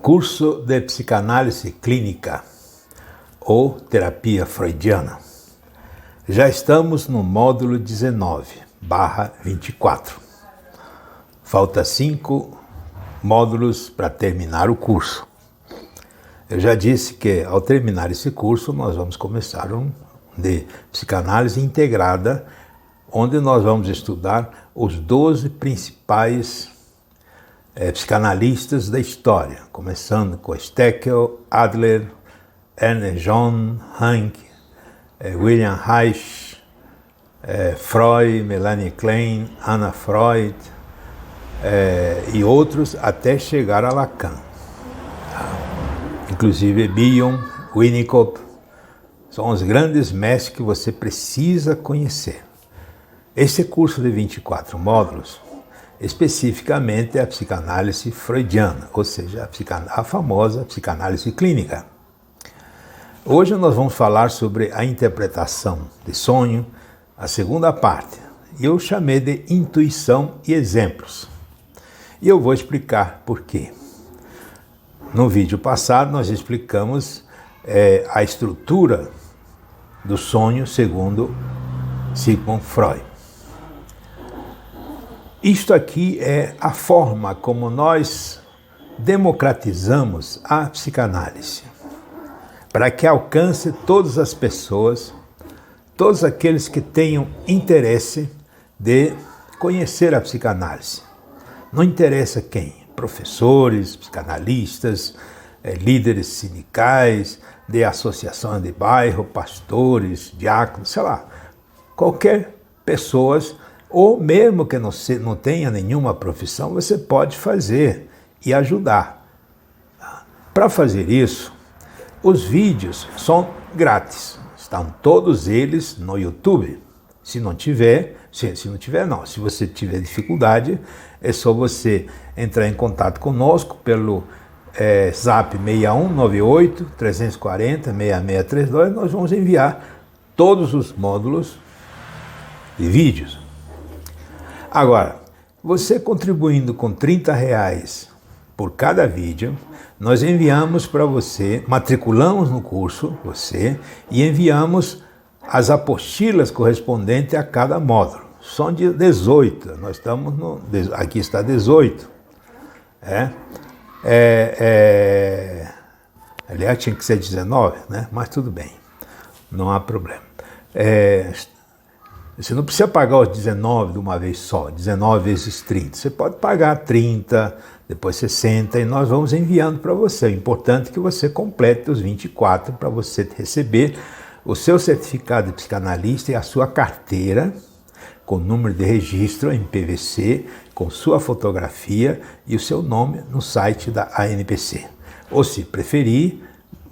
Curso de Psicanálise Clínica ou Terapia Freudiana. Já estamos no módulo 19/24. Falta 5 módulos para terminar o curso. Eu já disse que ao terminar esse curso nós vamos começar um de psicanálise integrada, onde nós vamos estudar os 12 principais psicanalistas da história, começando com Steckel, Adler, Ernst John, Hank, William Reich, Freud, Melanie Klein, Anna Freud e outros até chegar a Lacan. Inclusive Bion, Winnicott, são os grandes mestres que você precisa conhecer. Esse curso de 24 módulos especificamente a psicanálise freudiana, ou seja, a famosa psicanálise clínica. Hoje nós vamos falar sobre a interpretação de sonho, a segunda parte. Eu chamei de intuição e exemplos. E eu vou explicar por quê. No vídeo passado nós explicamos a estrutura do sonho segundo Sigmund Freud. Isto aqui é a forma como nós democratizamos a psicanálise, para que alcance todas as pessoas, todos aqueles que tenham interesse de conhecer a psicanálise. Não interessa quem, professores, psicanalistas, líderes sindicais, de associação de bairro, pastores, diáconos, sei lá, qualquer pessoa. Ou mesmo que não tenha nenhuma profissão, você pode fazer e ajudar. Para fazer isso, os vídeos são grátis. Estão todos eles no YouTube. Se você tiver dificuldade, é só você entrar em contato conosco pelo Zap 6198 340 6632. Nós vamos enviar todos os módulos de vídeos. Agora, você contribuindo com R$30 por cada vídeo, nós enviamos para você, matriculamos no curso, e enviamos as apostilas correspondentes a cada módulo. São de 18, nós estamos aqui está 18. Aliás, tinha que ser 19, né? Mas tudo bem, não há problema. Você não precisa pagar os 19 de uma vez só, 19 vezes 30. Você pode pagar 30, depois 60 e nós vamos enviando para você. O importante é que você complete os 24 para você receber o seu certificado de psicanalista e a sua carteira com número de registro em PVC, com sua fotografia e o seu nome no site da ANPC. Ou se preferir,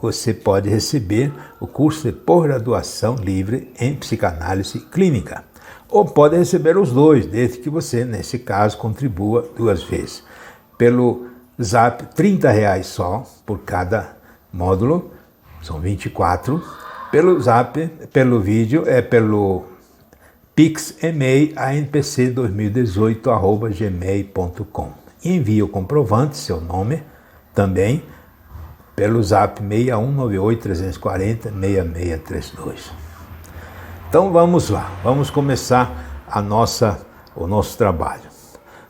você pode receber o curso de pós-graduação livre em psicanálise clínica. Ou pode receber os dois, desde que você, nesse caso, contribua 2 vezes. Pelo Zap, R$30 só por cada módulo, são 24. Pelo Zap, pelo vídeo, pelo Pix e-mail anpc2018@gmail.com. Envie o comprovante, seu nome, também, pelo Zap 6198 340 6632. Então vamos lá, vamos começar o nosso trabalho.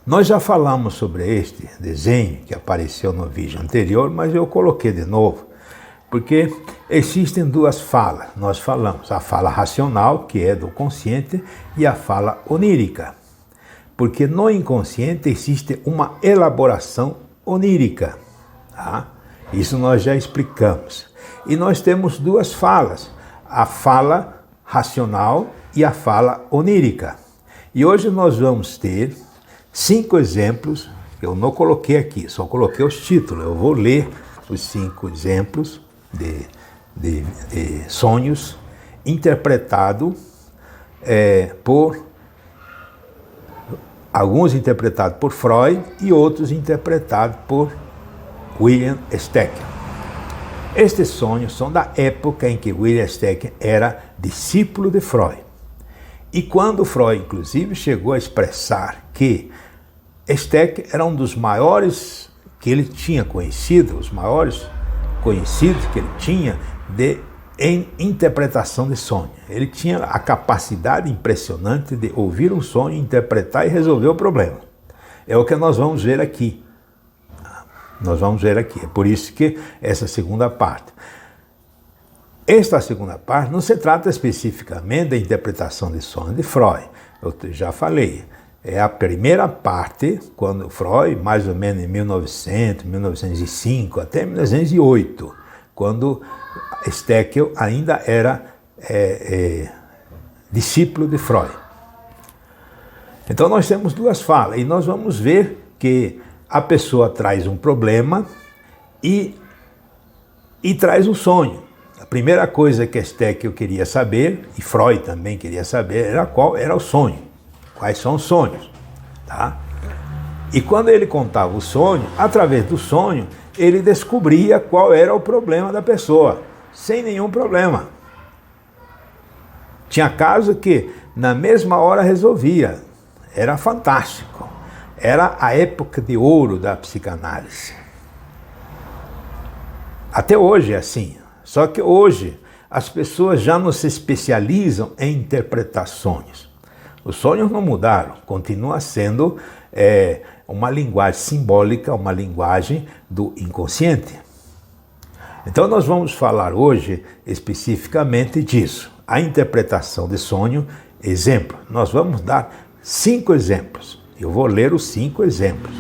Nós já falamos sobre este desenho que apareceu no vídeo anterior, mas eu coloquei de novo, porque existem 2 falas. Nós falamos a fala racional, que é do consciente, e a fala onírica, porque no inconsciente existe uma elaboração onírica, tá? Isso nós já explicamos. E nós temos 2 falas, a fala racional e a fala onírica. E hoje nós vamos ter 5 exemplos, eu não coloquei aqui, só coloquei os títulos. Eu vou ler os 5 exemplos de sonhos interpretados por alguns interpretados por Freud e outros interpretados por William Steckel. Estes sonhos são da época em que William Steckel era discípulo de Freud. E quando Freud, inclusive, chegou a expressar que Steckel era um dos maiores que ele tinha conhecido, os maiores conhecidos que ele tinha em interpretação de sonho. Ele tinha a capacidade impressionante de ouvir um sonho, interpretar e resolver o problema. É o que nós vamos ver aqui. Nós vamos ver aqui. É por isso que essa segunda parte. Esta segunda parte não se trata especificamente da interpretação de sonho de Freud. Eu já falei. É a primeira parte, quando Freud, mais ou menos em 1900, 1905, até 1908, quando Steckel ainda era discípulo de Freud. Então nós temos duas falas, e nós vamos ver que a pessoa traz um problema e traz um sonho. A primeira coisa que Steckel queria saber, e Freud também queria saber, era qual era o sonho. Quais são os sonhos? Tá? E quando ele contava o sonho, através do sonho, ele descobria qual era o problema da pessoa, sem nenhum problema. Tinha caso que na mesma hora resolvia. Era fantástico. Era a época de ouro da psicanálise. Até hoje é assim. Só que hoje as pessoas já não se especializam em interpretar sonhos. Os sonhos não mudaram, continua sendo uma linguagem simbólica, uma linguagem do inconsciente. Então nós vamos falar hoje especificamente disso. A interpretação de sonho, exemplo. Nós vamos dar 5 exemplos. Eu vou ler os 5 exemplos.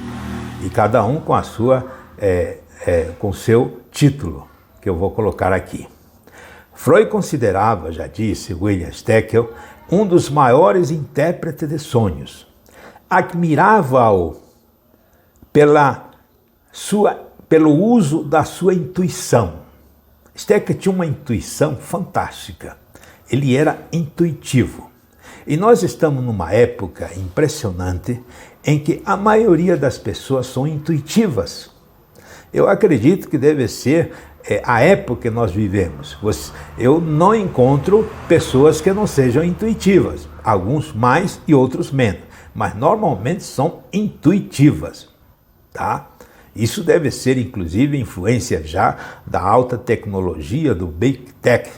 E cada um com a sua, com o seu título, que eu vou colocar aqui. Freud considerava, já disse William Steckel, um dos maiores intérpretes de sonhos. Admirava-o pelo uso da sua intuição. Steckel tinha uma intuição fantástica. Ele era intuitivo. E nós estamos numa época impressionante em que a maioria das pessoas são intuitivas. Eu acredito que deve ser a época que nós vivemos. Eu não encontro pessoas que não sejam intuitivas. Alguns mais e outros menos. Mas normalmente são intuitivas. Tá? Isso deve ser, inclusive, influência já da alta tecnologia, do Big Tech,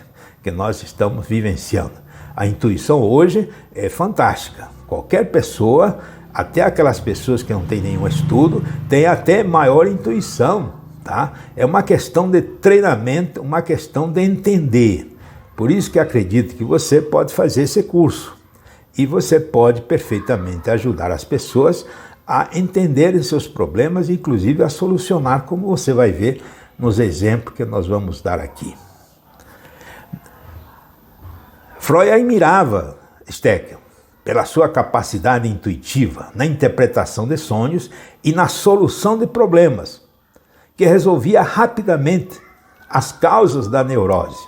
que nós estamos vivenciando. A intuição hoje é fantástica. Qualquer pessoa, até aquelas pessoas que não têm nenhum estudo, tem até maior intuição. Tá? É uma questão de treinamento, uma questão de entender. Por isso que acredito que você pode fazer esse curso. E você pode perfeitamente ajudar as pessoas a entenderem seus problemas, inclusive a solucionar, como você vai ver nos exemplos que nós vamos dar aqui. Freud admirava Steckel pela sua capacidade intuitiva na interpretação de sonhos e na solução de problemas, que resolvia rapidamente as causas da neurose.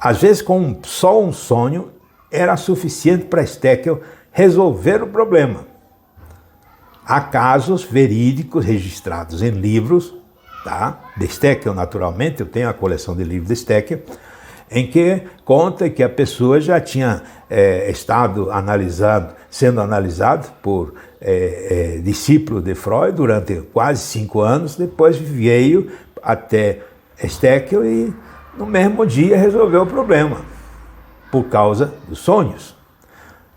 Às vezes, com só um sonho, era suficiente para Steckel resolver o problema. Há casos verídicos registrados em livros, tá? De Steckel, naturalmente, eu tenho a coleção de livros de Steckel, em que conta que a pessoa já tinha estado sendo analisado por discípulo de Freud durante quase 5 anos, depois veio até Steckel e no mesmo dia resolveu o problema, por causa dos sonhos.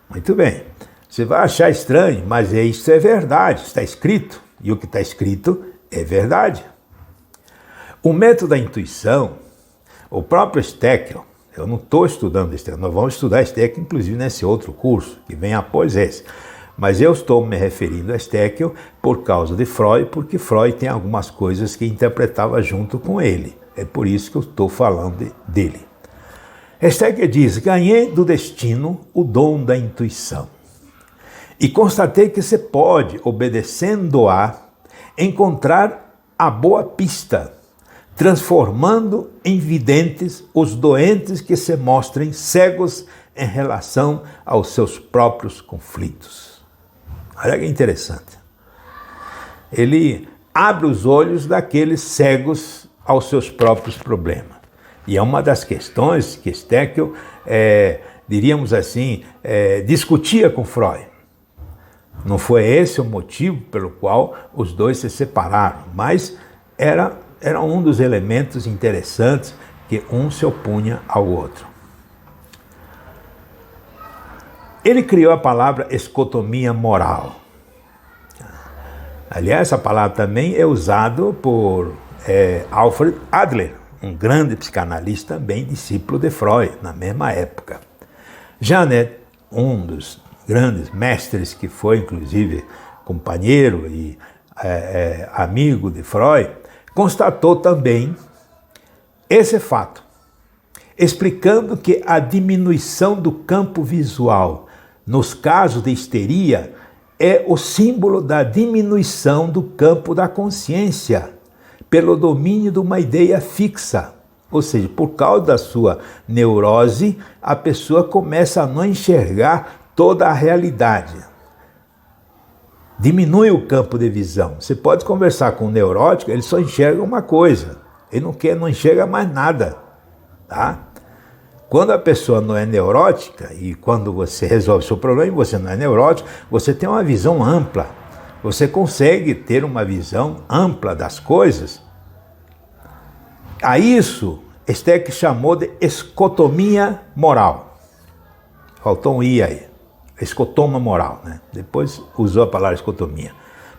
Muito bem, você vai achar estranho, mas isso é verdade, está escrito, e o que está escrito é verdade. O método da intuição, o próprio Steckel, eu não estou estudando Steckel, nós vamos estudar Steckel inclusive nesse outro curso, que vem após esse. Mas eu estou me referindo a Steckel por causa de Freud, porque Freud tem algumas coisas que interpretava junto com ele. É por isso que eu estou falando dele. Steckel diz: ganhei do destino o dom da intuição. E constatei que se pode, obedecendo-a, encontrar a boa pista, transformando em videntes os doentes que se mostrem cegos em relação aos seus próprios conflitos. Olha que interessante. Ele abre os olhos daqueles cegos aos seus próprios problemas. E é uma das questões que Steckel, diríamos assim, discutia com Freud. Não foi esse o motivo pelo qual os dois se separaram, mas era um dos elementos interessantes que um se opunha ao outro. Ele criou a palavra escotomia moral. Aliás, essa palavra também é usada por Alfred Adler, um grande psicanalista, também discípulo de Freud, na mesma época. Janet, um dos grandes mestres, que foi inclusive companheiro e amigo de Freud, constatou também esse fato, explicando que a diminuição do campo visual nos casos de histeria é o símbolo da diminuição do campo da consciência pelo domínio de uma ideia fixa. Ou seja, por causa da sua neurose, a pessoa começa a não enxergar toda a realidade. Diminui o campo de visão. Você pode conversar com um neurótico, ele só enxerga uma coisa. Ele não enxerga mais nada. Tá? Quando a pessoa não é neurótica, e quando você resolve o seu problema e você não é neurótico, você tem uma visão ampla. Você consegue ter uma visão ampla das coisas. A isso, Steck chamou de escotomia moral. Faltou um i aí. Escotoma moral, né? Depois usou a palavra escotomia.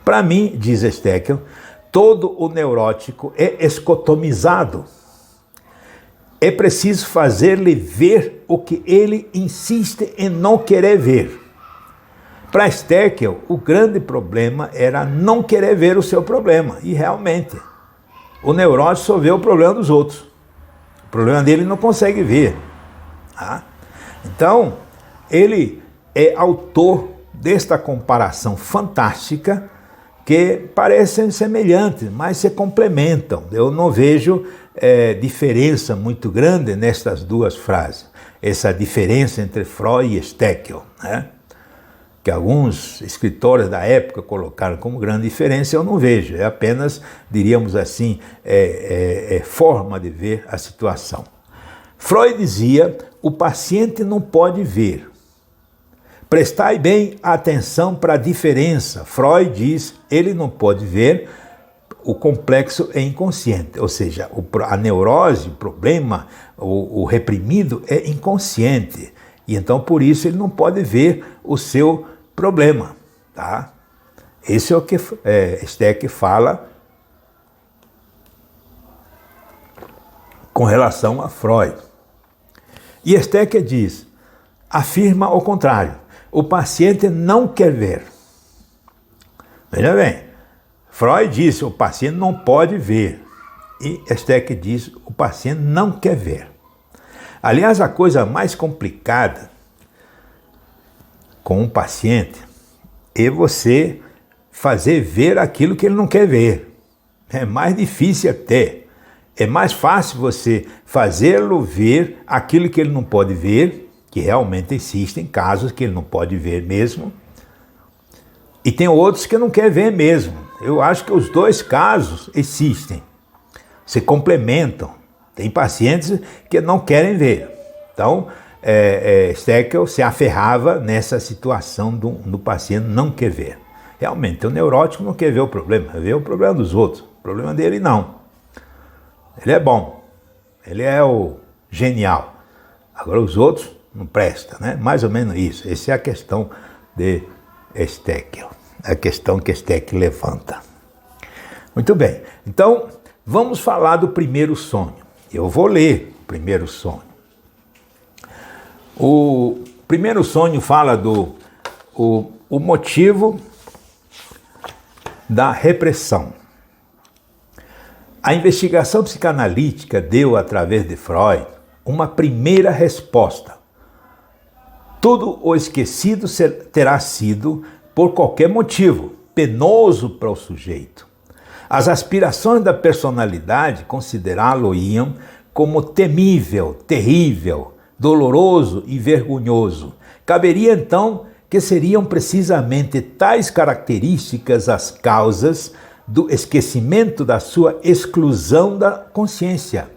Para mim, diz Steckel, todo o neurótico é escotomizado. É preciso fazer-lhe ver o que ele insiste em não querer ver. Para Steckel, o grande problema era não querer ver o seu problema. E realmente, o neurótico só vê o problema dos outros. O problema dele não consegue ver. Tá? Então, ele é autor desta comparação fantástica que parecem semelhantes, mas se complementam. Eu não vejo diferença muito grande nestas duas frases. Essa diferença entre Freud e Steckel, né? Que alguns escritores da época colocaram como grande diferença, eu não vejo. É apenas, diríamos assim, forma de ver a situação. Freud dizia, o paciente não pode ver. Prestai bem atenção para a diferença. Freud diz, ele não pode ver, o complexo é inconsciente. Ou seja, a neurose, o problema, o reprimido é inconsciente. E então, por isso, ele não pode ver o seu problema. Tá? Esse é o que Steck fala com relação a Freud. E Steck diz, afirma o contrário. O paciente não quer ver. Veja bem, Freud disse, o paciente não pode ver. E Steck diz, o paciente não quer ver. Aliás, a coisa mais complicada com um paciente é você fazer ver aquilo que ele não quer ver. É mais difícil até. É mais fácil você fazê-lo ver aquilo que ele não pode ver, que realmente existem casos que ele não pode ver mesmo, e tem outros que não quer ver mesmo. Eu acho que os dois casos existem, se complementam. Tem pacientes que não querem ver. Então, Steckel se aferrava nessa situação do paciente não quer ver. Realmente, o neurótico não quer ver o problema, vê o problema dos outros. O problema dele não. Ele é bom, ele é o genial. Agora os outros não presta, né? Mais ou menos isso. Essa é a questão de Steckel, a questão que Steckel levanta. Muito bem, então vamos falar do primeiro sonho. Eu vou ler o primeiro sonho. O primeiro sonho fala do motivo da repressão. A investigação psicanalítica deu, através de Freud, uma primeira resposta. Tudo o esquecido terá sido, por qualquer motivo, penoso para o sujeito. As aspirações da personalidade considerá-lo-iam como temível, terrível, doloroso e vergonhoso. Caberia então que seriam precisamente tais características as causas do esquecimento da sua exclusão da consciência.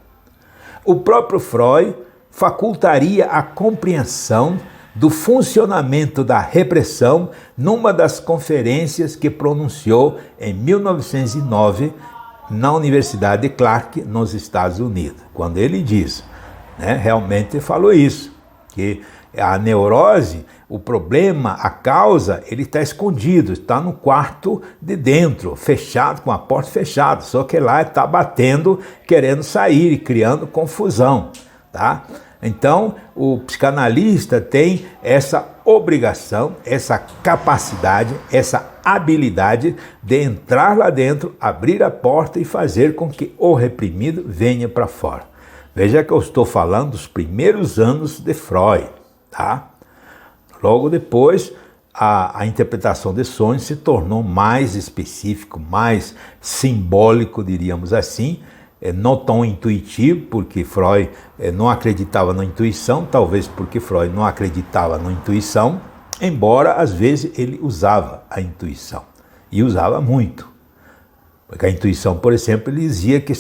O próprio Freud facultaria a compreensão do funcionamento da repressão numa das conferências que pronunciou em 1909 na Universidade de Clark, nos Estados Unidos. Quando ele diz, realmente falou isso, que a neurose, o problema, a causa, ele está escondido, está no quarto de dentro, fechado, com a porta fechada, só que lá está batendo, querendo sair e criando confusão, tá? Então, o psicanalista tem essa obrigação, essa capacidade, essa habilidade de entrar lá dentro, abrir a porta e fazer com que o reprimido venha para fora. Veja que eu estou falando dos primeiros anos de Freud, tá? Logo depois, a interpretação de sonhos se tornou mais específico, mais simbólico, diríamos assim, não tão intuitivo, porque Freud não acreditava na intuição, talvez porque Freud não acreditava na intuição, embora às vezes ele usava a intuição, e usava muito. Porque a intuição, por exemplo, ele dizia que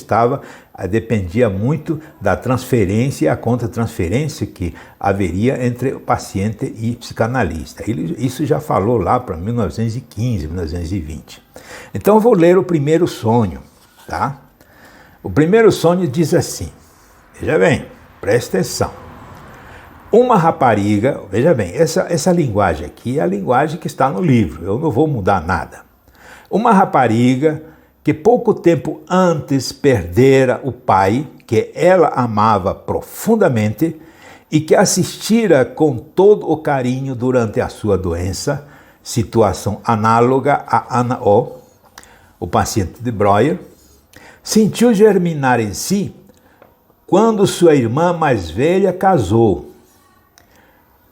dependia muito da transferência e a contra-transferência que haveria entre o paciente e o psicanalista. Isso já falou lá para 1915, 1920. Então eu vou ler o primeiro sonho, tá? O primeiro sonho diz assim, veja bem, presta atenção. Uma rapariga, veja bem, essa linguagem aqui é a linguagem que está no livro, eu não vou mudar nada. Uma rapariga que pouco tempo antes perdera o pai, que ela amava profundamente e que assistira com todo o carinho durante a sua doença, situação análoga a Ana o paciente de Breuer, sentiu germinar em si quando sua irmã mais velha casou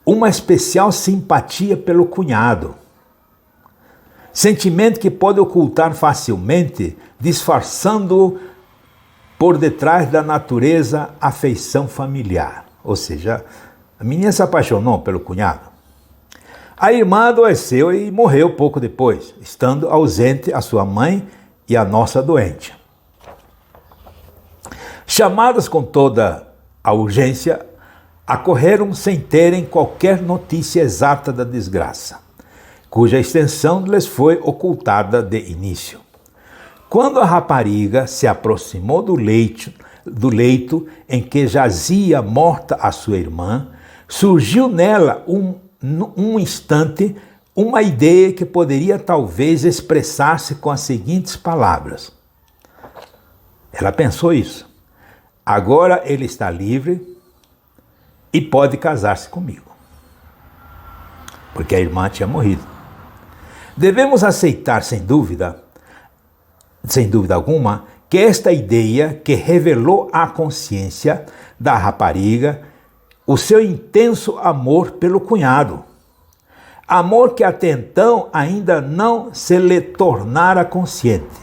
uma especial simpatia pelo cunhado. Sentimento que pode ocultar facilmente, disfarçando-o por detrás da natureza afeição familiar. Ou seja, a menina se apaixonou pelo cunhado. A irmã adoeceu e morreu pouco depois, estando ausente a sua mãe e a nossa doente. Chamadas com toda a urgência, acorreram sem terem qualquer notícia exata da desgraça, cuja extensão lhes foi ocultada de início. Quando a rapariga se aproximou do leito em que jazia morta a sua irmã, surgiu nela um instante uma ideia que poderia talvez expressar-se com as seguintes palavras. Ela pensou isso. Agora ele está livre e pode casar-se comigo. Porque a irmã tinha morrido. Devemos aceitar, sem dúvida alguma, que esta ideia que revelou à consciência da rapariga o seu intenso amor pelo cunhado. Amor que até então ainda não se lhe tornara consciente.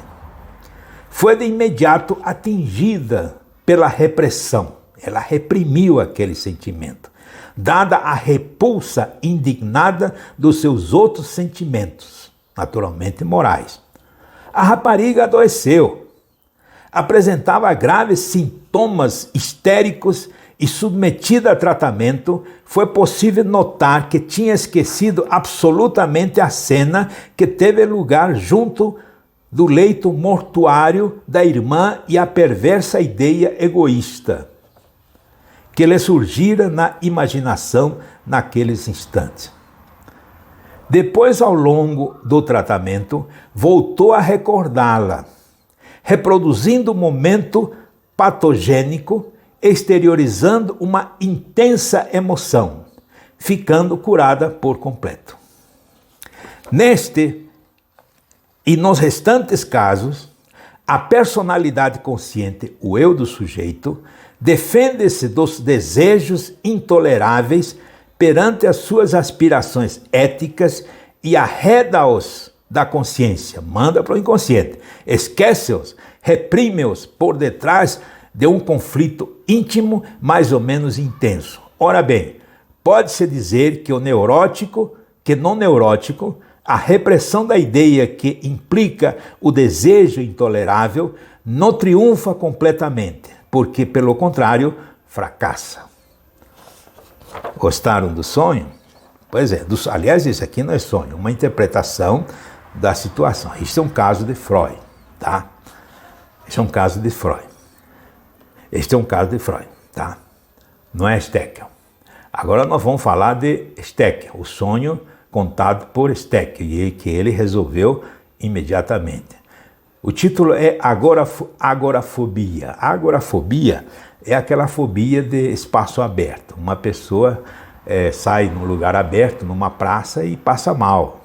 Foi de imediato atingida pela repressão. Ela reprimiu aquele sentimento, dada a repulsa indignada dos seus outros sentimentos, naturalmente morais. A rapariga adoeceu, apresentava graves sintomas histéricos e, submetida a tratamento, foi possível notar que tinha esquecido absolutamente a cena que teve lugar junto do leito mortuário da irmã e a perversa ideia egoísta que lhe surgira na imaginação naqueles instantes. Depois, ao longo do tratamento, voltou a recordá-la, reproduzindo o momento patogênico, exteriorizando uma intensa emoção, ficando curada por completo. Neste e nos restantes casos, a personalidade consciente, o eu do sujeito, defende-se dos desejos intoleráveis perante as suas aspirações éticas e arreda-os da consciência, manda para o inconsciente, esquece-os, reprime-os por detrás de um conflito íntimo mais ou menos intenso. Ora bem, pode-se dizer que no neurótico, a repressão da ideia que implica o desejo intolerável não triunfa completamente, porque, pelo contrário, fracassa. Gostaram do sonho? Pois é, aliás, isso aqui não é sonho, uma interpretação da situação. Isso é um caso de Freud, tá? Isso é um caso de Freud. Este é um caso de Freud, tá? Não é Steckel. Agora nós vamos falar de Steckel, o sonho contado por Steckel, e que ele resolveu imediatamente. O título é agorafobia. A agorafobia é aquela fobia de espaço aberto. Uma pessoa sai num lugar aberto, numa praça, e passa mal.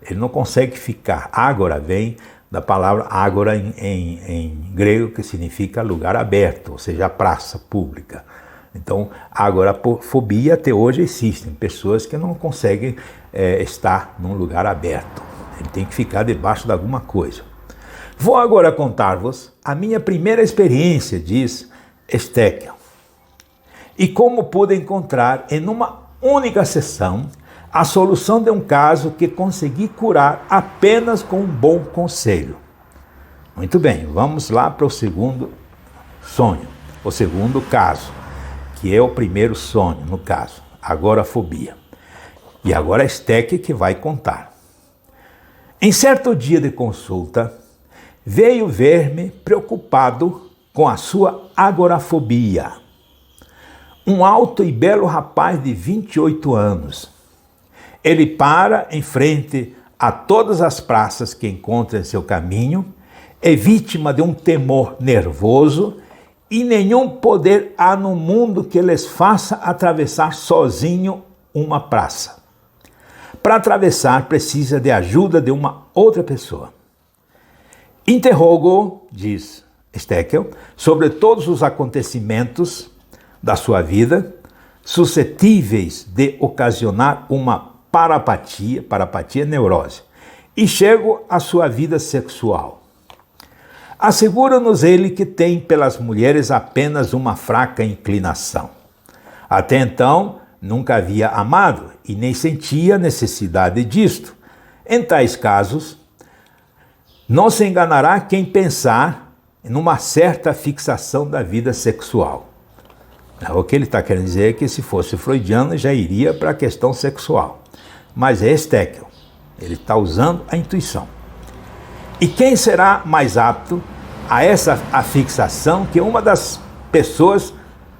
Ele não consegue ficar. Agora vem da palavra agora em grego, que significa lugar aberto, ou seja, praça pública. Então, a agorafobia até hoje existem pessoas que não conseguem estar num lugar aberto. Ele tem que ficar debaixo de alguma coisa. Vou agora contar-vos a minha primeira experiência, diz Steckel, e como pude encontrar em uma única sessão a solução de um caso que consegui curar apenas com um bom conselho. Muito bem, vamos lá para o segundo sonho, o segundo caso, que é o primeiro sonho, no caso, agorafobia. E agora é Steckel que vai contar. Em certo dia de consulta, veio ver-me preocupado com a sua agorafobia. Um alto e belo rapaz de 28 anos. Ele para em frente a todas as praças que encontra em seu caminho, é vítima de um temor nervoso e nenhum poder há no mundo que lhes faça atravessar sozinho uma praça. Para atravessar, precisa de ajuda de uma outra pessoa. Interrogo, diz Steckel, sobre todos os acontecimentos da sua vida, suscetíveis de ocasionar uma parapatia é neurose, e chego à sua vida sexual. Assegura-nos ele que tem pelas mulheres apenas uma fraca inclinação. Até então, nunca havia amado e nem sentia necessidade disto. Em tais casos, não se enganará quem pensar numa certa fixação da vida sexual. O que ele está querendo dizer é que se fosse freudiano já iria para a questão sexual. Mas é Steckel, ele está usando a intuição. E quem será mais apto a essa fixação que uma das pessoas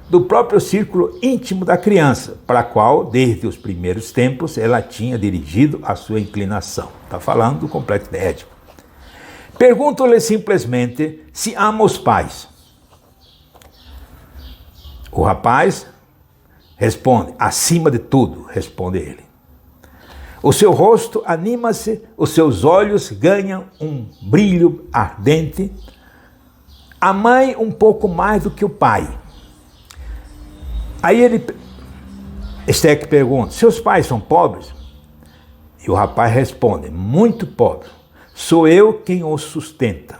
do próprio círculo íntimo da criança, para a qual, desde os primeiros tempos, ela tinha dirigido a sua inclinação. Está falando do complexo de Édipo. Pergunto-lhe simplesmente se ama os pais. O rapaz responde, acima de tudo, responde ele. O seu rosto anima-se, os seus olhos ganham um brilho ardente. A mãe um pouco mais do que o pai. Aí Steckel pergunta, seus pais são pobres? E o rapaz responde, muito pobre. Sou eu quem os sustenta.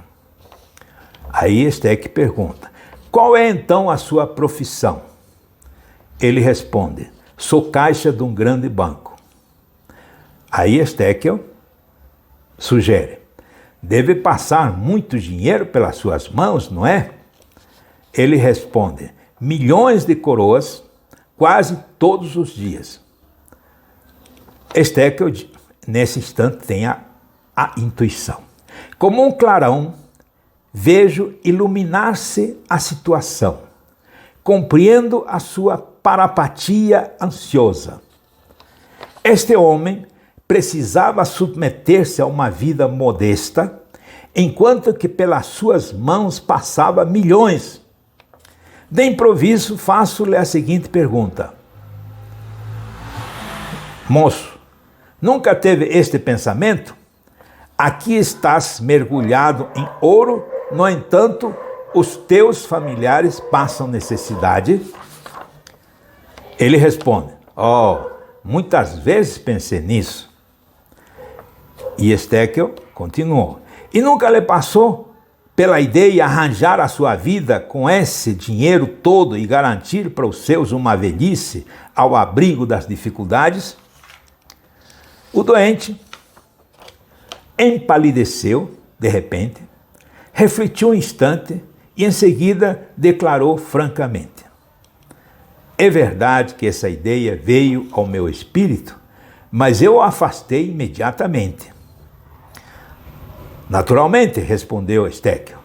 Aí Steckel pergunta, qual é então a sua profissão? Ele responde, sou caixa de um grande banco. Aí Steckel sugere, deve passar muito dinheiro pelas suas mãos, não é? Ele responde, milhões de coroas, quase todos os dias. Steckel, nesse instante, tem a intuição. Como um clarão, vejo iluminar-se a situação. Compreendo a sua parapatia ansiosa. Este homem precisava submeter-se a uma vida modesta, enquanto que pelas suas mãos passava milhões. De improviso, faço-lhe a seguinte pergunta. Moço, nunca teve este pensamento? Aqui estás mergulhado em ouro, no entanto, os teus familiares passam necessidade? Ele responde, muitas vezes pensei nisso. E Steckel continuou, e nunca lhe passou pela ideia arranjar a sua vida com esse dinheiro todo e garantir para os seus uma velhice ao abrigo das dificuldades? O doente empalideceu, de repente, refletiu um instante e em seguida declarou francamente, é verdade que essa ideia veio ao meu espírito, mas eu o afastei imediatamente. Naturalmente, respondeu Estéquio,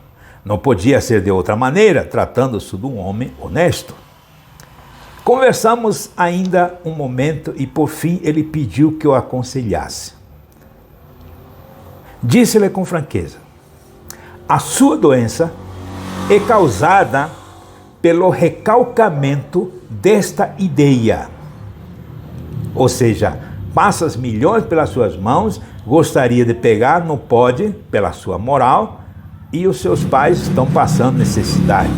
não podia ser de outra maneira, tratando-se de um homem honesto. Conversamos ainda um momento e por fim ele pediu que eu aconselhasse. Disse-lhe com franqueza, a sua doença é causada pelo recalcamento desta ideia. Ou seja, passa milhões pelas suas mãos, gostaria de pegar, não pode, pela sua moral, e os seus pais estão passando necessidade.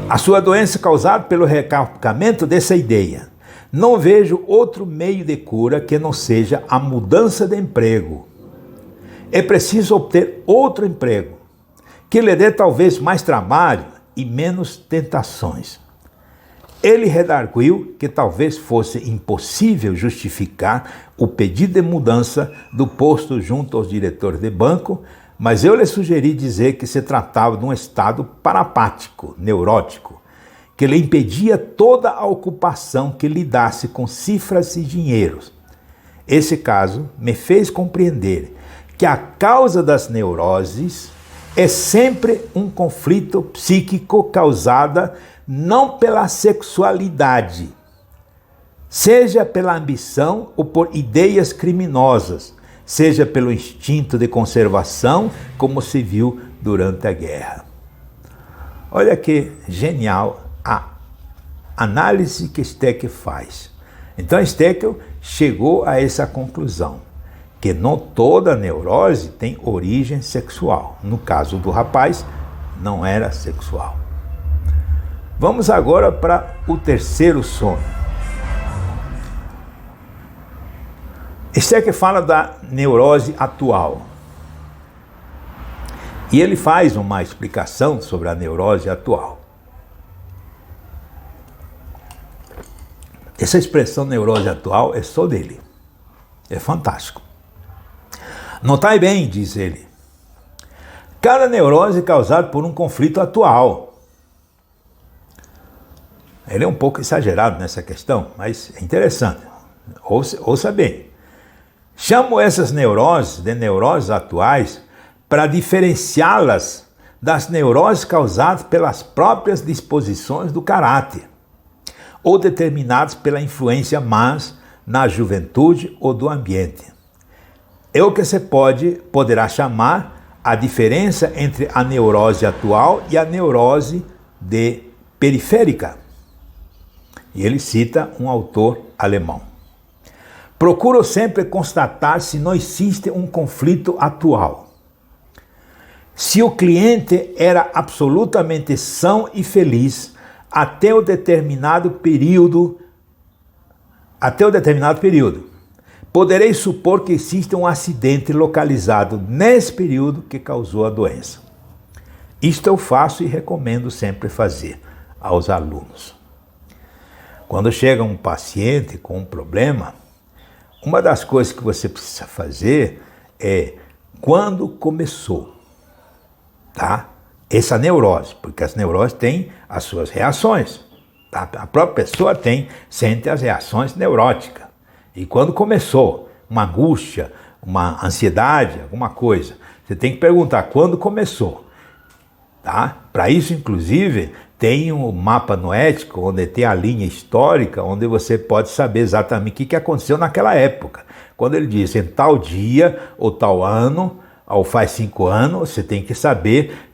A sua doença é causada pelo recalcamento dessa ideia. Não vejo outro meio de cura que não seja a mudança de emprego. É preciso obter outro emprego, que lhe dê talvez mais trabalho e menos tentações. Ele redarguiu que talvez fosse impossível justificar o pedido de mudança do posto junto aos diretores de banco, mas eu lhe sugeri dizer que se tratava de um estado parapático, neurótico, que lhe impedia toda a ocupação que lidasse com cifras e dinheiros. Esse caso me fez compreender que a causa das neuroses é sempre um conflito psíquico causado não pela sexualidade, seja pela ambição ou por ideias criminosas, seja pelo instinto de conservação, como se viu durante a guerra. Olha que genial a análise que Estéquio faz. Então Estéquio chegou a essa conclusão, que não toda neurose tem origem sexual. No caso do rapaz, não era sexual. Vamos agora para o terceiro sonho. Estéquio fala da neurose atual. E ele faz uma explicação sobre a neurose atual. Essa expressão neurose atual é só dele. É fantástico. Notai bem, diz ele, cada neurose é causada por um conflito atual. Ele é um pouco exagerado nessa questão, mas é interessante. Ouça bem. Chamo essas neuroses de neuroses atuais para diferenciá-las das neuroses causadas pelas próprias disposições do caráter, ou determinadas pela influência más na juventude ou do ambiente. É o que se poderá chamar a diferença entre a neurose atual e a neurose periférica. E ele cita um autor alemão. Procuro sempre constatar se não existe um conflito atual. Se o cliente era absolutamente são e feliz até o determinado período, poderei supor que existe um acidente localizado nesse período que causou a doença. Isto eu faço e recomendo sempre fazer aos alunos. Quando chega um paciente com um problema, uma das coisas que você precisa fazer é quando começou, tá? Essa neurose, porque as neuroses têm as suas reações, tá? A própria pessoa sente as reações neuróticas. E quando começou uma angústia, uma ansiedade, alguma coisa, você tem que perguntar quando começou, tá? Para isso, inclusive, tem um mapa noético, onde tem a linha histórica, onde você pode saber exatamente o que aconteceu naquela época. Quando ele diz em tal dia, ou tal ano, ou faz 5 anos, você tem que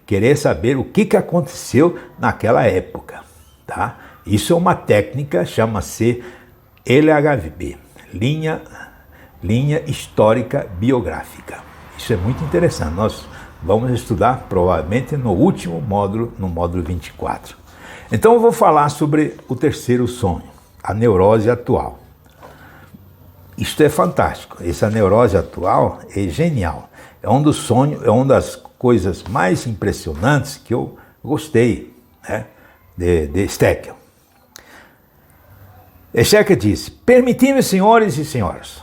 querer saber o que aconteceu naquela época, tá? Isso é uma técnica, chama-se LHB, linha histórica biográfica. Isso é muito interessante. Nós vamos estudar provavelmente no último módulo, no módulo 24. Então eu vou falar sobre o terceiro sonho, a neurose atual. Isto é fantástico. Essa neurose atual é genial. É um dos sonhos, é uma das coisas mais impressionantes que eu gostei, né, de Estéquio. Estéquio disse: permiti-me, senhores e senhoras,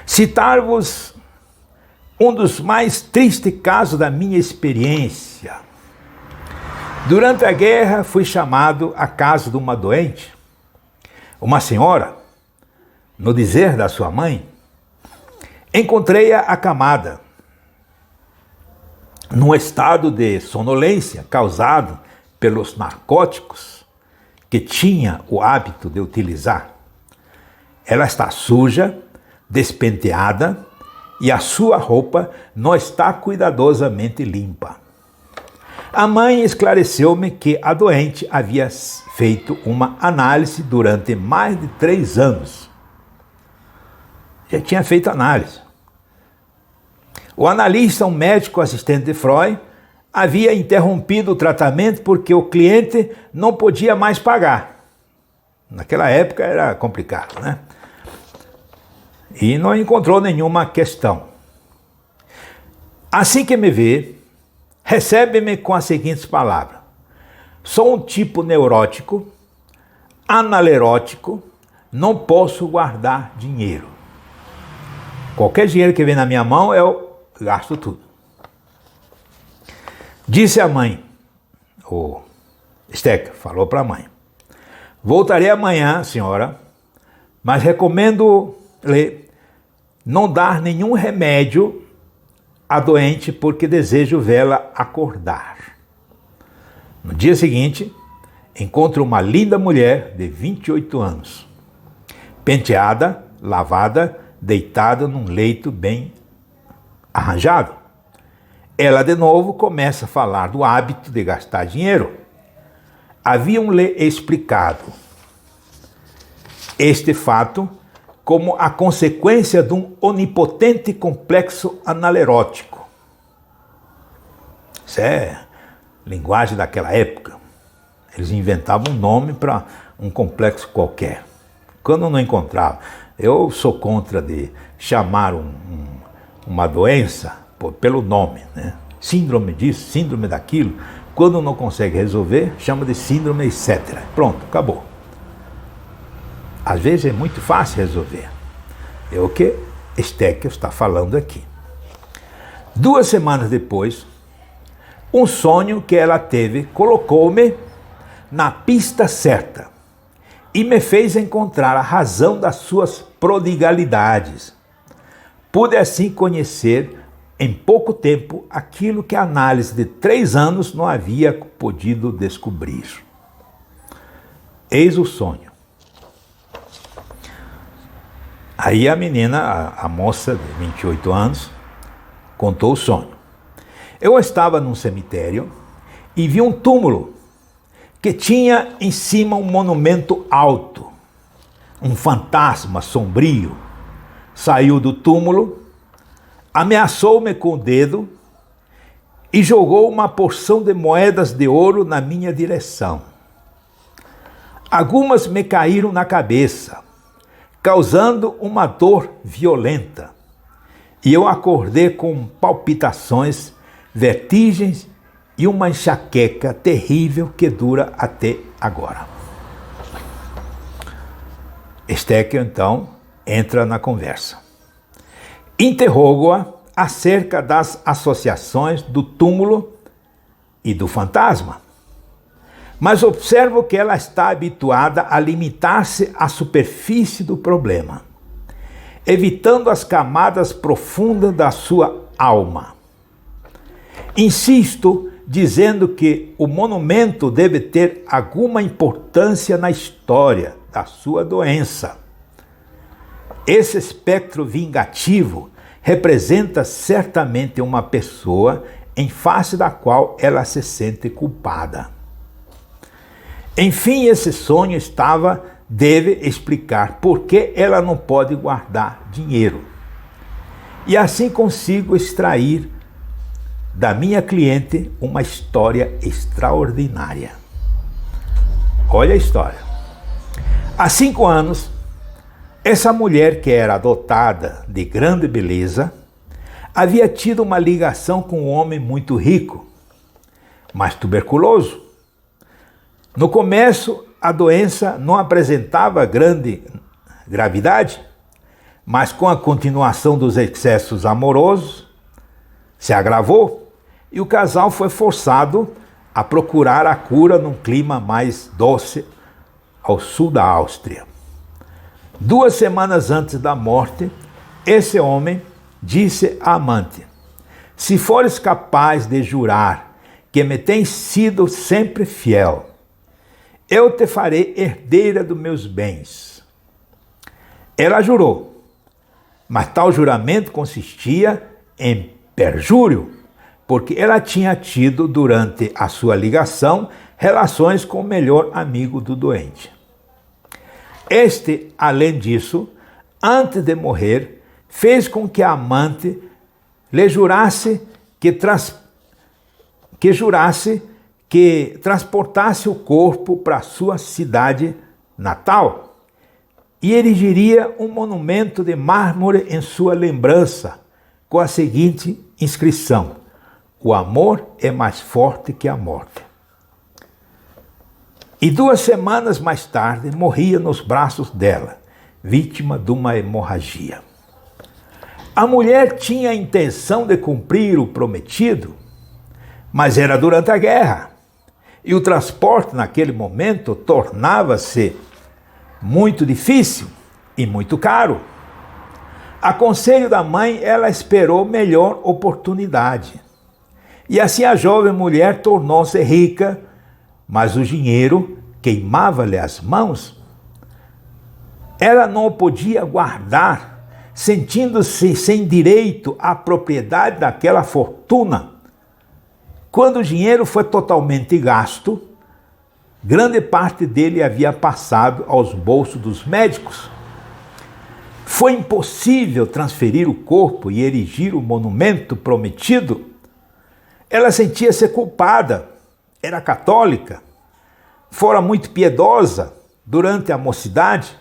citar-vos um dos mais tristes casos da minha experiência. Durante a guerra, fui chamado à casa de uma doente Uma senhora, no dizer da sua mãe, encontrei-a acamada, num estado de sonolência causado pelos narcóticos que tinha o hábito de utilizar. Ela está suja, despenteada e a sua roupa não está cuidadosamente limpa. A mãe esclareceu-me que a doente havia feito uma análise durante mais de 3 anos. Já tinha feito análise. O analista, um médico assistente de Freud, havia interrompido o tratamento porque o cliente não podia mais pagar. Naquela época era complicado, né? E não encontrou nenhuma questão. Assim que me vê, recebe-me com as seguintes palavras: sou um tipo neurótico, analerótico, não posso guardar dinheiro. Qualquer dinheiro que vem na minha mão, eu gasto tudo. Disse a mãe, o Stecker falou para a mãe: voltarei amanhã, senhora, mas recomendo-lhe não dar nenhum remédio à doente porque desejo vê-la acordar. No dia seguinte, encontro uma linda mulher de 28 anos, penteada, lavada, deitada num leito bem arranjado. Ela de novo começa a falar do hábito de gastar dinheiro. Haviam-lhe explicado este fato como a consequência de um onipotente complexo analerótico. Isso é linguagem daquela época. Eles inventavam um nome para um complexo qualquer. Quando não encontrava, eu sou contra de chamar uma doença pelo nome, né? Síndrome disso, síndrome daquilo. Quando não consegue resolver, chama de síndrome, etc. Pronto, acabou. Às vezes é muito fácil resolver. É o que Stecker está falando aqui. 2 semanas depois, um sonho que ela teve colocou-me na pista certa e me fez encontrar a razão das suas prodigalidades. Pude assim conhecer em pouco tempo aquilo que a análise de 3 anos não havia podido descobrir. Eis o sonho. Aí a menina, a moça de 28 anos, contou o sonho. Eu estava num cemitério e vi um túmulo que tinha em cima um monumento alto. Um fantasma sombrio saiu do túmulo, ameaçou-me com o dedo e jogou uma porção de moedas de ouro na minha direção. Algumas me caíram na cabeça, causando uma dor violenta, e eu acordei com palpitações, vertigens e uma enxaqueca terrível que dura até agora. Stecker, então, entra na conversa. Interrogo-a acerca das associações do túmulo e do fantasma, mas observo que ela está habituada a limitar-se à superfície do problema, evitando as camadas profundas da sua alma. Insisto dizendo que o monumento deve ter alguma importância na história da sua doença. Esse espectro vingativo representa certamente uma pessoa em face da qual ela se sente culpada. Enfim, esse sonho deve explicar por que ela não pode guardar dinheiro. E assim consigo extrair da minha cliente uma história extraordinária. Olha a história. Há 5 anos, essa mulher, que era dotada de grande beleza, havia tido uma ligação com um homem muito rico, mas tuberculoso. No começo, a doença não apresentava grande gravidade, mas com a continuação dos excessos amorosos, se agravou e o casal foi forçado a procurar a cura num clima mais doce ao sul da Áustria. 2 semanas antes da morte, esse homem disse à amante: se fores capaz de jurar que me tens sido sempre fiel, eu te farei herdeira dos meus bens. Ela jurou, mas tal juramento consistia em perjúrio, porque ela tinha tido, durante a sua ligação, relações com o melhor amigo do doente. Este, além disso, antes de morrer, fez com que a amante lhe jurasse que transportasse o corpo para sua cidade natal e erigiria um monumento de mármore em sua lembrança, com a seguinte inscrição: o amor é mais forte que a morte. E 2 semanas mais tarde morria nos braços dela, vítima de uma hemorragia. A mulher tinha a intenção de cumprir o prometido, mas era durante a guerra, e o transporte naquele momento tornava-se muito difícil e muito caro. A conselho da mãe, ela esperou melhor oportunidade. E assim a jovem mulher tornou-se rica, mas o dinheiro queimava-lhe as mãos. Ela não o podia guardar, sentindo-se sem direito à propriedade daquela fortuna. Quando o dinheiro foi totalmente gasto, grande parte dele havia passado aos bolsos dos médicos. Foi impossível transferir o corpo e erigir o monumento prometido. Ela sentia-se culpada, era católica, fora muito piedosa durante a mocidade,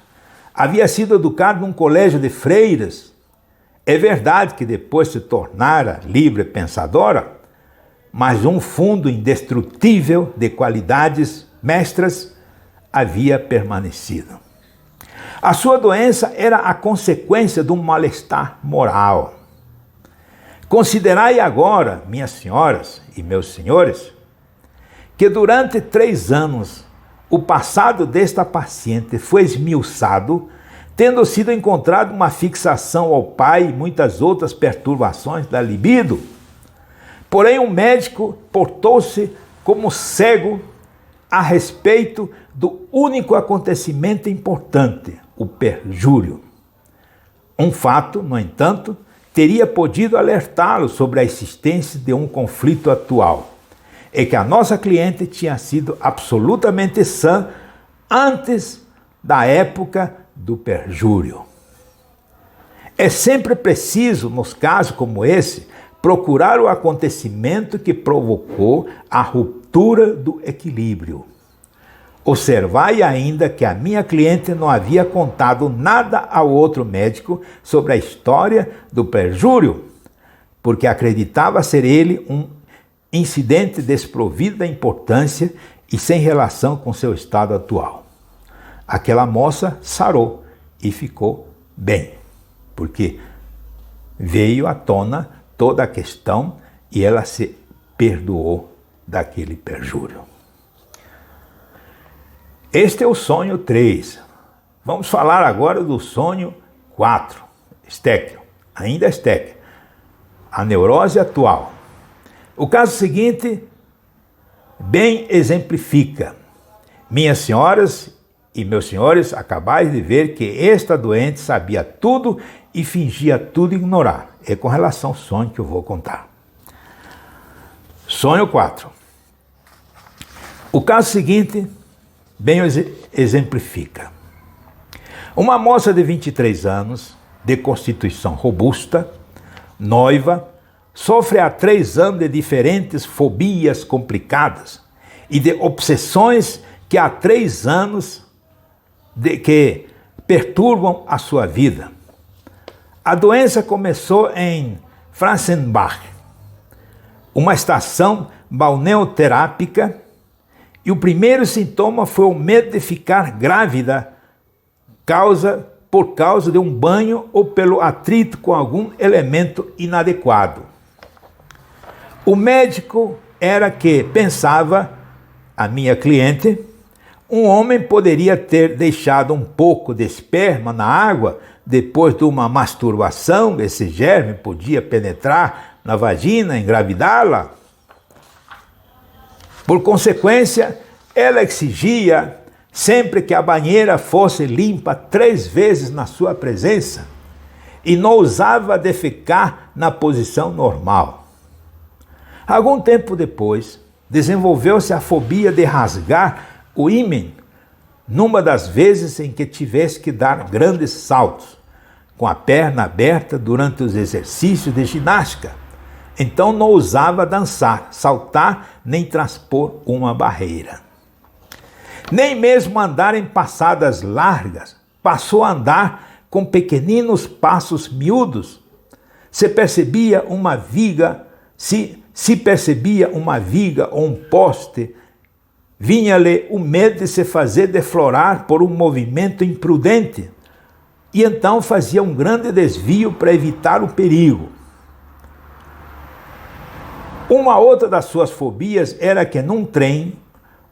havia sido educada num colégio de freiras. É verdade que depois se tornara livre pensadora, mas um fundo indestrutível de qualidades mestras havia permanecido. A sua doença era a consequência de um mal-estar moral. Considerai agora, minhas senhoras e meus senhores, que durante 3 anos o passado desta paciente foi esmiuçado, tendo sido encontrada uma fixação ao pai e muitas outras perturbações da libido. Porém, o médico portou-se como cego a respeito do único acontecimento importante, o perjúrio. Um fato, no entanto, teria podido alertá-lo sobre a existência de um conflito atual. É que a nossa cliente tinha sido absolutamente sã antes da época do perjúrio. É sempre preciso, nos casos como esse, procurar o acontecimento que provocou a ruptura do equilíbrio. Observai ainda que a minha cliente não havia contado nada ao outro médico sobre a história do perjúrio, porque acreditava ser ele um incidente desprovido da importância e sem relação com seu estado atual. Aquela moça sarou e ficou bem, porque veio à tona toda a questão e ela se perdoou daquele perjúrio. Este é o sonho 3. Vamos falar agora do sonho 4. Stekel, ainda Stekel, a neurose atual. O caso seguinte bem exemplifica. Minhas senhoras e meus senhores, acabais de ver que esta doente sabia tudo e fingia tudo ignorar. É com relação ao sonho que eu vou contar. Sonho 4. O caso seguinte bem exemplifica. Uma moça de 23 anos, de constituição robusta, noiva, sofre há 3 anos de diferentes fobias complicadas e de obsessões que há 3 anos que perturbam a sua vida. A doença começou em Frankenbach, uma estação balneoterápica, e o primeiro sintoma foi o medo de ficar grávida por causa de um banho ou pelo atrito com algum elemento inadequado. O médico era que pensava, a minha cliente, um homem poderia ter deixado um pouco de esperma na água depois de uma masturbação, esse germe podia penetrar na vagina, engravidá-la. Por consequência, ela exigia sempre que a banheira fosse limpa 3 vezes na sua presença e não ousava defecar na posição normal. Algum tempo depois, desenvolveu-se a fobia de rasgar o ímen numa das vezes em que tivesse que dar grandes saltos, com a perna aberta durante os exercícios de ginástica. Então não ousava dançar, saltar, nem transpor uma barreira. Nem mesmo andar em passadas largas, passou a andar com pequeninos passos miúdos. Se percebia uma viga ou um poste, vinha-lhe o medo de se fazer deflorar por um movimento imprudente, e então fazia um grande desvio para evitar o perigo. Uma outra das suas fobias era que num trem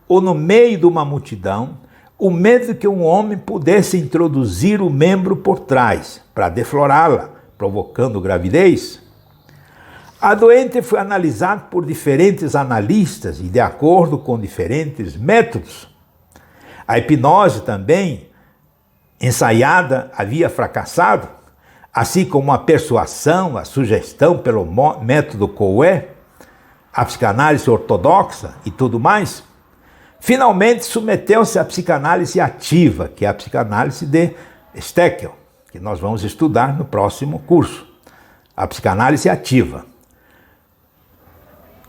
ou no meio de uma multidão, o medo de que um homem pudesse introduzir o membro por trás para deflorá-la, provocando gravidez. A doente foi analisada por diferentes analistas e de acordo com diferentes métodos. A hipnose também, ensaiada, havia fracassado, assim como a persuasão, a sugestão pelo método Coué, a psicanálise ortodoxa e tudo mais. Finalmente submeteu-se à psicanálise ativa, que é a psicanálise de Steckel, que nós vamos estudar no próximo curso. A psicanálise ativa.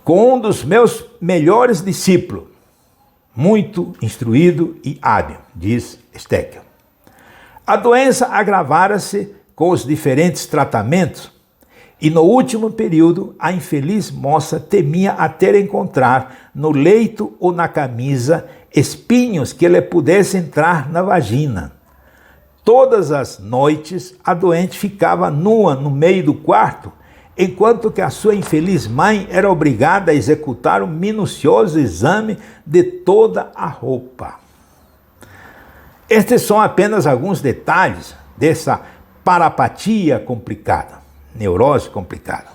Com um dos meus melhores discípulos, muito instruído e hábil, diz Steckel. A doença agravara-se com os diferentes tratamentos e no último período a infeliz moça temia até encontrar no leito ou na camisa espinhos que lhe pudessem entrar na vagina. Todas as noites a doente ficava nua no meio do quarto, enquanto que a sua infeliz mãe era obrigada a executar um minucioso exame de toda a roupa. Estes são apenas alguns detalhes dessa parapatia complicada, neurose complicada.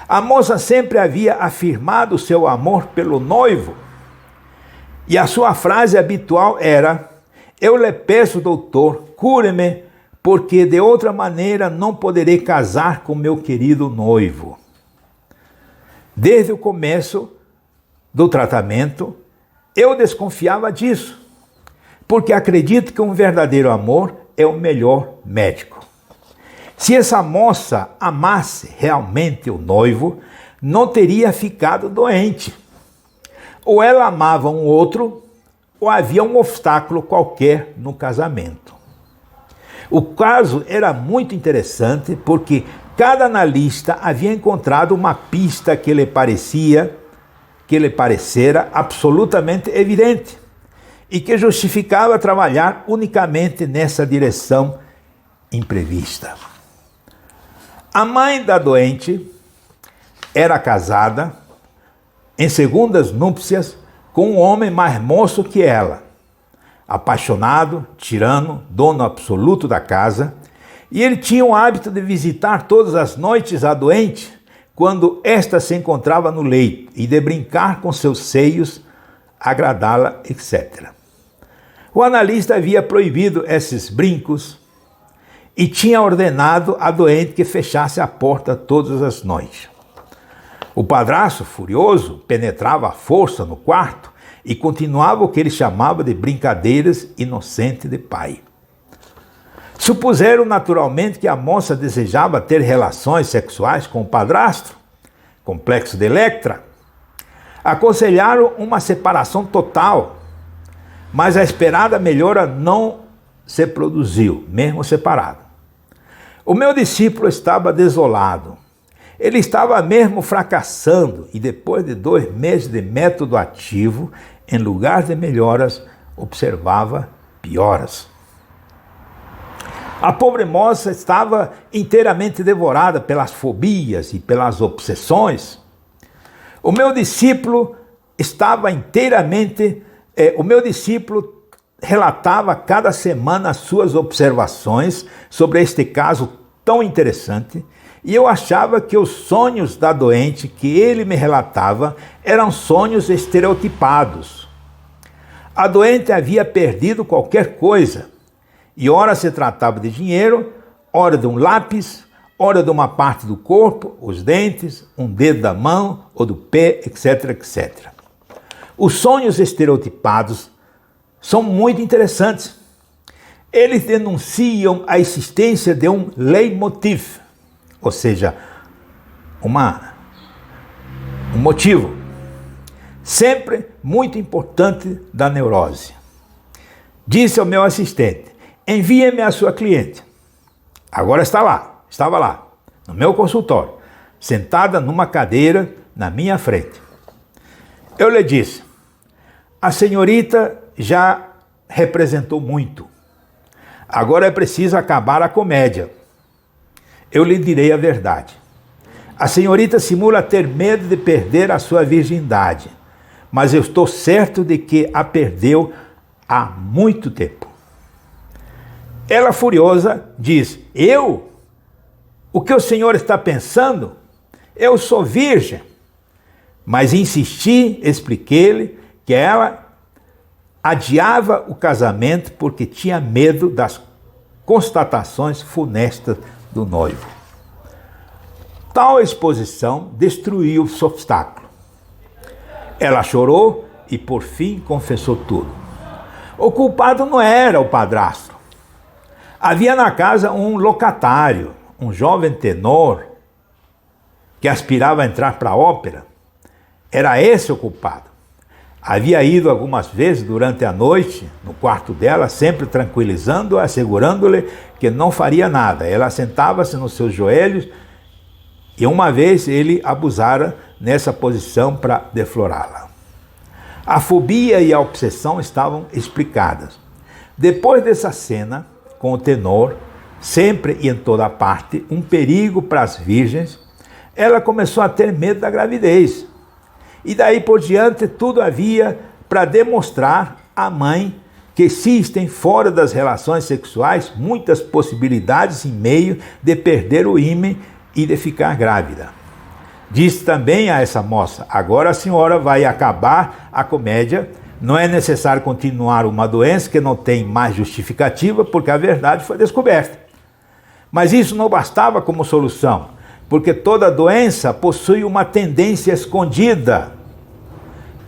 A moça sempre havia afirmado seu amor pelo noivo e a sua frase habitual era: "Eu lhe peço, doutor, cure-me, porque de outra maneira não poderei casar com meu querido noivo." Desde o começo do tratamento, eu desconfiava disso, porque acredito que um verdadeiro amor é o melhor médico. Se essa moça amasse realmente o noivo, não teria ficado doente. Ou ela amava um outro, ou havia um obstáculo qualquer no casamento. O caso era muito interessante porque cada analista havia encontrado uma pista que lhe parecera absolutamente evidente e que justificava trabalhar unicamente nessa direção imprevista. A mãe da doente era casada em segundas núpcias com um homem mais moço que ela, apaixonado, tirano, dono absoluto da casa, e ele tinha o hábito de visitar todas as noites a doente quando esta se encontrava no leito e de brincar com seus seios, agradá-la, etc. O analista havia proibido esses brincos e tinha ordenado à doente que fechasse a porta todas as noites. O padrasto, furioso, penetrava à força no quarto e continuava o que ele chamava de brincadeiras inocentes de pai. Supuseram naturalmente que a moça desejava ter relações sexuais com o padrasto, complexo de Electra. Aconselharam uma separação total, mas a esperada melhora não se produziu, mesmo separado. O meu discípulo estava desolado. Ele estava mesmo fracassando e depois de 2 meses de método ativo, em lugar de melhoras, observava pioras. A pobre moça estava inteiramente devorada pelas fobias e pelas obsessões. O meu discípulo estava inteiramente o meu discípulo relatava cada semana as suas observações sobre este caso tão interessante, e eu achava que os sonhos da doente que ele me relatava eram sonhos estereotipados. A doente havia perdido qualquer coisa, e ora se tratava de dinheiro, ora de um lápis, ora de uma parte do corpo, os dentes, um dedo da mão ou do pé, etc, etc. Os sonhos estereotipados são muito interessantes. Eles denunciam a existência de um leitmotiv, ou seja, um motivo, sempre muito importante da neurose. Disse ao meu assistente: envie-me a sua cliente. Agora estava lá, no meu consultório, sentada numa cadeira na minha frente. Eu lhe disse: a senhorita já representou muito. Agora é preciso acabar a comédia. Eu lhe direi a verdade. A senhorita simula ter medo de perder a sua virgindade, mas eu estou certo de que a perdeu há muito tempo. Ela, furiosa, diz: eu? O que o senhor está pensando? Eu sou virgem. Mas insisti, expliquei-lhe que ela adiava o casamento porque tinha medo das constatações funestas do noivo. Tal exposição destruiu o obstáculo. Ela chorou e, por fim, confessou tudo. O culpado não era o padrasto. Havia na casa um locatário, um jovem tenor, que aspirava a entrar para a ópera. Era esse o culpado. Havia ido algumas vezes durante a noite no quarto dela, sempre tranquilizando-a, assegurando-lhe que não faria nada. Ela sentava-se nos seus joelhos e uma vez ele abusara nessa posição para deflorá-la. A fobia e a obsessão estavam explicadas. Depois dessa cena, com o tenor, sempre e em toda parte, um perigo para as virgens, ela começou a ter medo da gravidez. E daí por diante tudo havia para demonstrar à mãe que existem fora das relações sexuais muitas possibilidades em meio de perder o ímã e de ficar grávida. Disse também a essa moça: agora a senhora vai acabar a comédia, não é necessário continuar uma doença que não tem mais justificativa porque a verdade foi descoberta. Mas isso não bastava como solução, porque toda doença possui uma tendência escondida,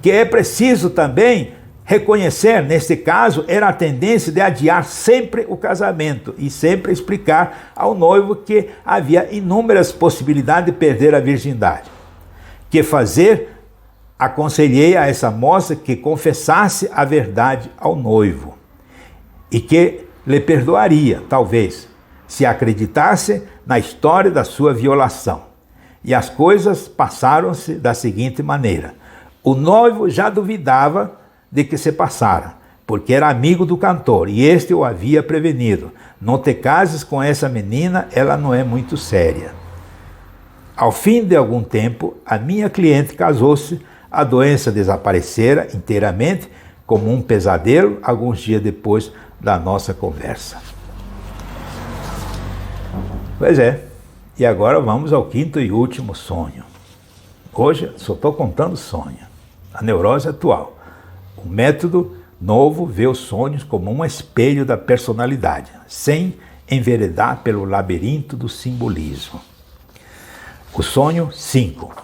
que é preciso também reconhecer. Neste caso, era a tendência de adiar sempre o casamento e sempre explicar ao noivo que havia inúmeras possibilidades de perder a virgindade. Que fazer? Aconselhei a essa moça que confessasse a verdade ao noivo e que lhe perdoaria, talvez, se acreditasse na história da sua violação. E as coisas passaram-se da seguinte maneira: o noivo já duvidava de que se passara, porque era amigo do cantor, e este o havia prevenido: não te cases com essa menina, ela não é muito séria. Ao fim de algum tempo, a minha cliente casou-se, a doença desaparecera inteiramente, como um pesadelo, alguns dias depois da nossa conversa. Pois é, e agora vamos ao quinto e último sonho. Hoje só estou contando sonho. A neurose atual. O método novo vê os sonhos como um espelho da personalidade, sem enveredar pelo labirinto do simbolismo. O sonho 5.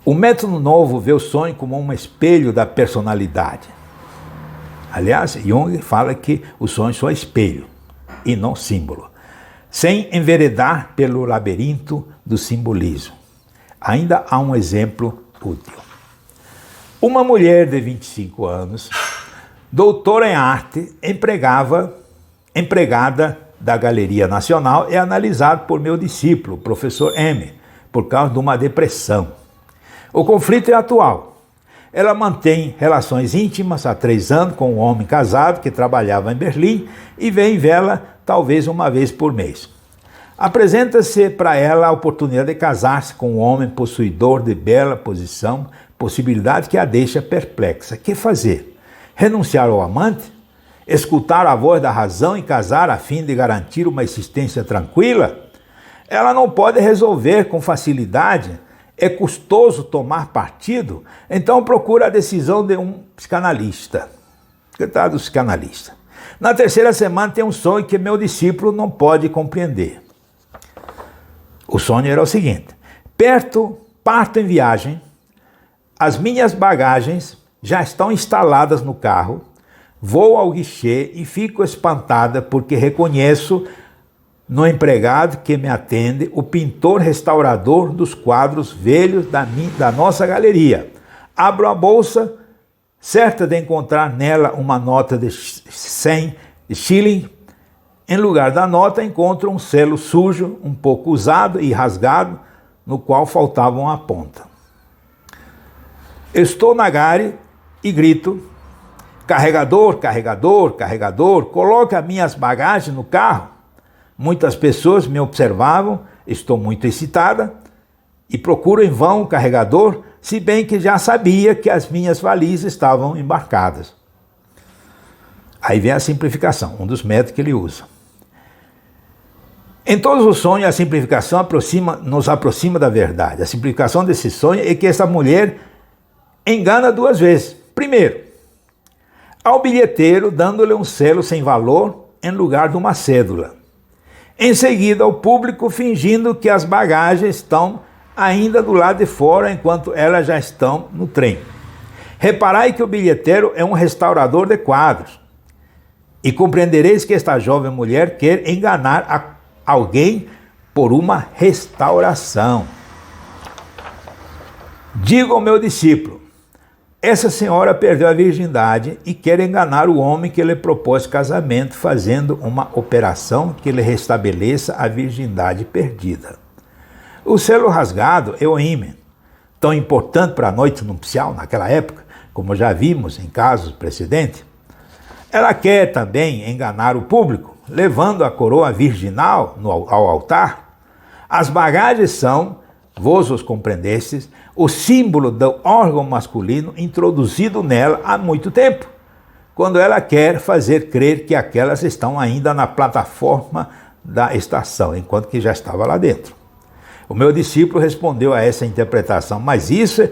O método novo vê o sonho como um espelho da personalidade. Aliás, Jung fala que os sonhos são espelho e não símbolo, sem enveredar pelo labirinto do simbolismo. Ainda há um exemplo útil. Uma mulher de 25 anos, doutora em arte, empregada da Galeria Nacional, é analisada por meu discípulo, o professor M, por causa de uma depressão. O conflito é atual. Ela mantém relações íntimas há 3 anos com um homem casado que trabalhava em Berlim e vem vê-la talvez uma vez por mês. Apresenta-se para ela a oportunidade de casar-se com um homem possuidor de bela posição, possibilidade que a deixa perplexa. Que fazer? Renunciar ao amante? Escutar a voz da razão e casar a fim de garantir uma existência tranquila? Ela não pode resolver com facilidade. É custoso tomar partido, então procura a decisão de um psicanalista. Coitado do psicanalista. Na terceira semana tem um sonho que meu discípulo não pode compreender. O sonho era o seguinte: parto em viagem, as minhas bagagens já estão instaladas no carro, vou ao guichê e fico espantada porque reconheço no empregado que me atende o pintor restaurador dos quadros velhos da nossa galeria. Abro a bolsa, certa de encontrar nela uma nota de 100 shilling. Em lugar da nota, encontro um selo sujo, um pouco usado e rasgado, no qual faltava uma ponta. Estou na gare e grito: carregador, carregador, carregador, coloque as minhas bagagens no carro. Muitas pessoas me observavam, estou muito excitada e procuro em vão o carregador, se bem que já sabia que as minhas valizes estavam embarcadas. Aí vem a simplificação, um dos métodos que ele usa. Em todos os sonhos, a simplificação nos aproxima da verdade. A simplificação desse sonho é que essa mulher engana duas vezes. Primeiro, ao bilheteiro dando-lhe um selo sem valor em lugar de uma cédula. Em seguida, ao público fingindo que as bagagens estão ainda do lado de fora enquanto elas já estão no trem. Reparai que o bilheteiro é um restaurador de quadros. E compreendereis que esta jovem mulher quer enganar alguém por uma restauração. Digo ao meu discípulo: essa senhora perdeu a virgindade e quer enganar o homem que lhe propôs casamento, fazendo uma operação que lhe restabeleça a virgindade perdida. O selo rasgado é o ímã, tão importante para a noite nupcial naquela época, como já vimos em casos precedentes. Ela quer também enganar o público, levando a coroa virginal ao altar. As bagagens são, vós os compreendestes, o símbolo do órgão masculino introduzido nela há muito tempo, quando ela quer fazer crer que aquelas estão ainda na plataforma da estação, enquanto que já estava lá dentro. O meu discípulo respondeu a essa interpretação: mas isso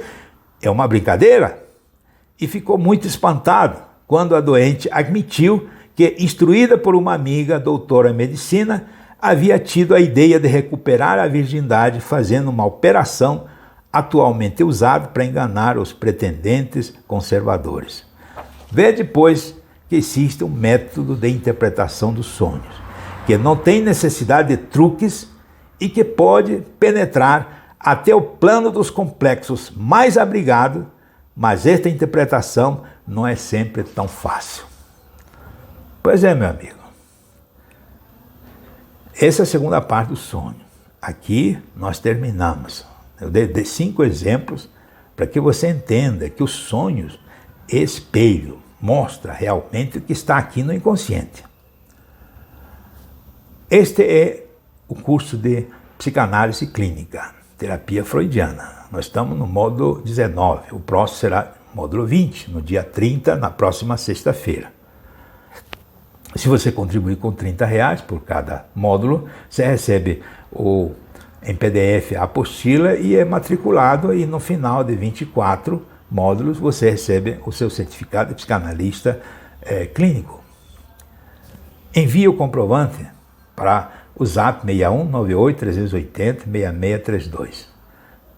é uma brincadeira? E ficou muito espantado quando a doente admitiu que, instruída por uma amiga doutora em medicina, havia tido a ideia de recuperar a virgindade fazendo uma operação atualmente usada para enganar os pretendentes conservadores. Vê depois que existe um método de interpretação dos sonhos, que não tem necessidade de truques e que pode penetrar até o plano dos complexos mais abrigados, mas esta interpretação não é sempre tão fácil. Pois é, meu amigo. Essa é a segunda parte do sonho. Aqui nós terminamos. Eu dei 5 exemplos para que você entenda que os sonhos espelho, mostra realmente o que está aqui no inconsciente. Este é o curso de psicanálise clínica, terapia freudiana. Nós estamos no módulo 19, o próximo será módulo 20, no dia 30, na próxima sexta-feira. Se você contribuir com R$30 por cada módulo, você recebe em PDF a apostila e é matriculado, e no final de 24 módulos você recebe o seu certificado de psicanalista clínico. Envie o comprovante para o Zap 61 98 380 6632.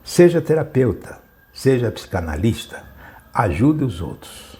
Seja terapeuta, seja psicanalista, ajude os outros.